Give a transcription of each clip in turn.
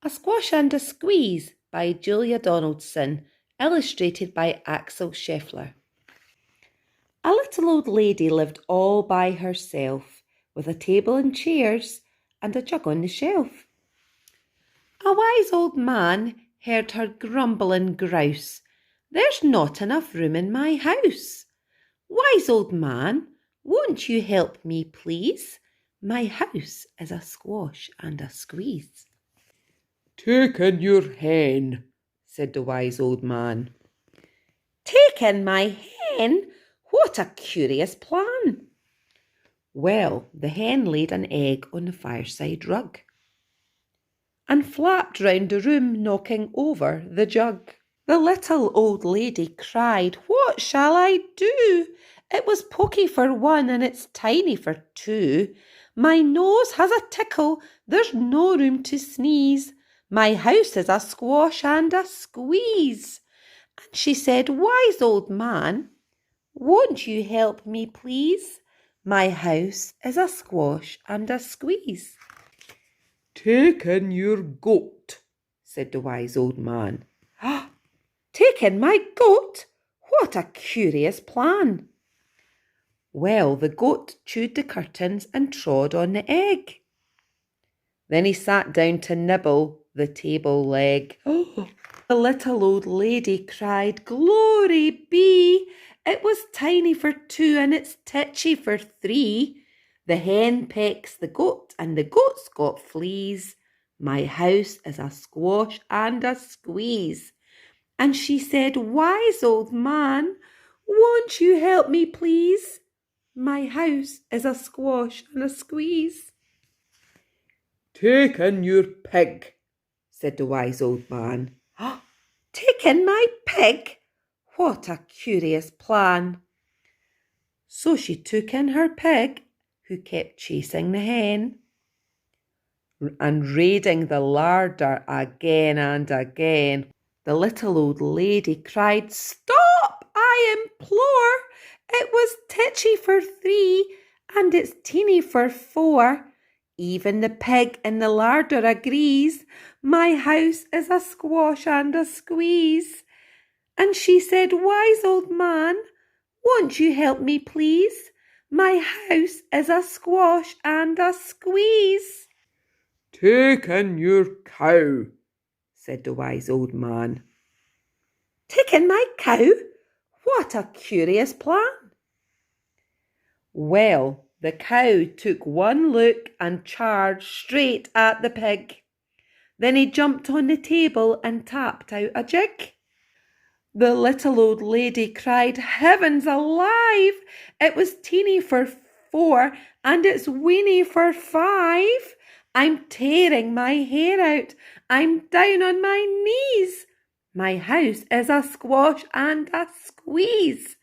A Squash and a Squeeze by Julia Donaldson, illustrated by Axel Scheffler. A little old lady lived all by herself, with a table and chairs and a jug on the shelf. A wise old man heard her grumble and grouse, "There's not enough room in my house. Wise old man, won't you help me, please? My house is a squash and a squeeze." "Take in your hen," said the wise old man. "Take in my hen? What a curious plan!" Well, the hen laid an egg on the fireside rug and flapped round the room, knocking over the jug. The little old lady cried, "What shall I do? It was poky for one and it's tiny for two. My nose has a tickle, there's no room to sneeze. My house is a squash and a squeeze." And she said, "Wise old man, won't you help me, please? My house is a squash and a squeeze." "Take in your goat," said the wise old man. "Take in my goat? What a curious plan!" Well, the goat chewed the curtains and trod on the egg. Then he sat down to nibble the table leg. The little old lady cried, "Glory be! It was tiny for two and it's titchy for three. The hen pecks the goat and the goat's got fleas. My house is a squash and a squeeze." And she said, "Wise old man, won't you help me, please? My house is a squash and a squeeze." "Take in your pig," said the wise old man. "Take in my pig? What a curious plan!" So she took in her pig, who kept chasing the hen and raiding the larder again and again. The little old lady cried, "Stop, I implore! It was titchy for three and it's teeny for four. Even the pig in the larder agrees. My house is a squash and a squeeze." And she said, "Wise old man, won't you help me, please? My house is a squash and a squeeze." "Take in your cow," said the wise old man. "Take in my cow? What a curious plan!" Well, the cow took one look and charged straight at the pig. Then he jumped on the table and tapped out a jig. The little old lady cried, "Heavens alive! It was teeny for four and it's weeny for five. I'm tearing my hair out. I'm down on my knees. My house is a squash and a squeeze."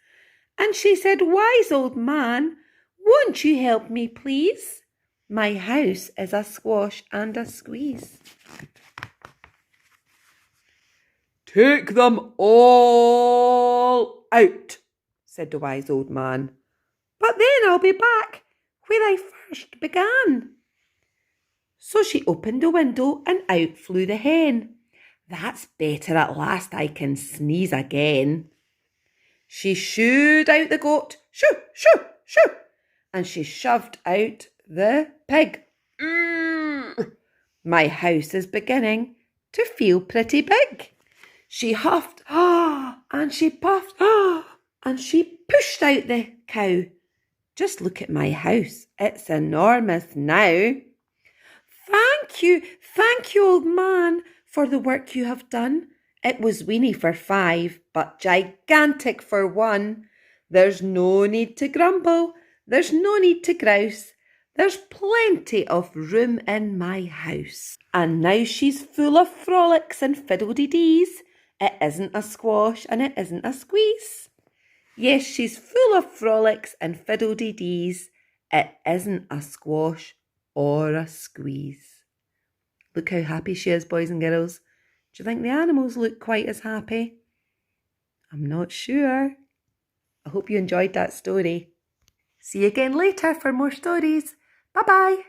And she said, "Wise old man, won't you help me, please? My house is a squash and a squeeze." "Take them all out," said the wise old man. "But then I'll be back where I first began." So she opened the window and out flew the hen. "That's better, at last I can sneeze again." She shooed out the goat, shoo, shoo, shoo, and she shoved out the pig. My house is beginning to feel pretty big." She huffed, and she puffed, and she pushed out the cow. "Just look at my house. It's enormous now." Thank you, old man, for the work you have done. It was weeny for five, but gigantic for one. There's no need to grumble. There's no need to grouse. There's plenty of room in my house. And now she's full of frolics and fiddle-dee-dees. It isn't a squash and it isn't a squeeze. Yes, she's full of frolics and fiddle-dee-dees. It isn't a squash or a squeeze. Look how happy she is, boys and girls. Do you think the animals look quite as happy? I'm not sure. I hope you enjoyed that story. See you again later for more stories. Bye-bye.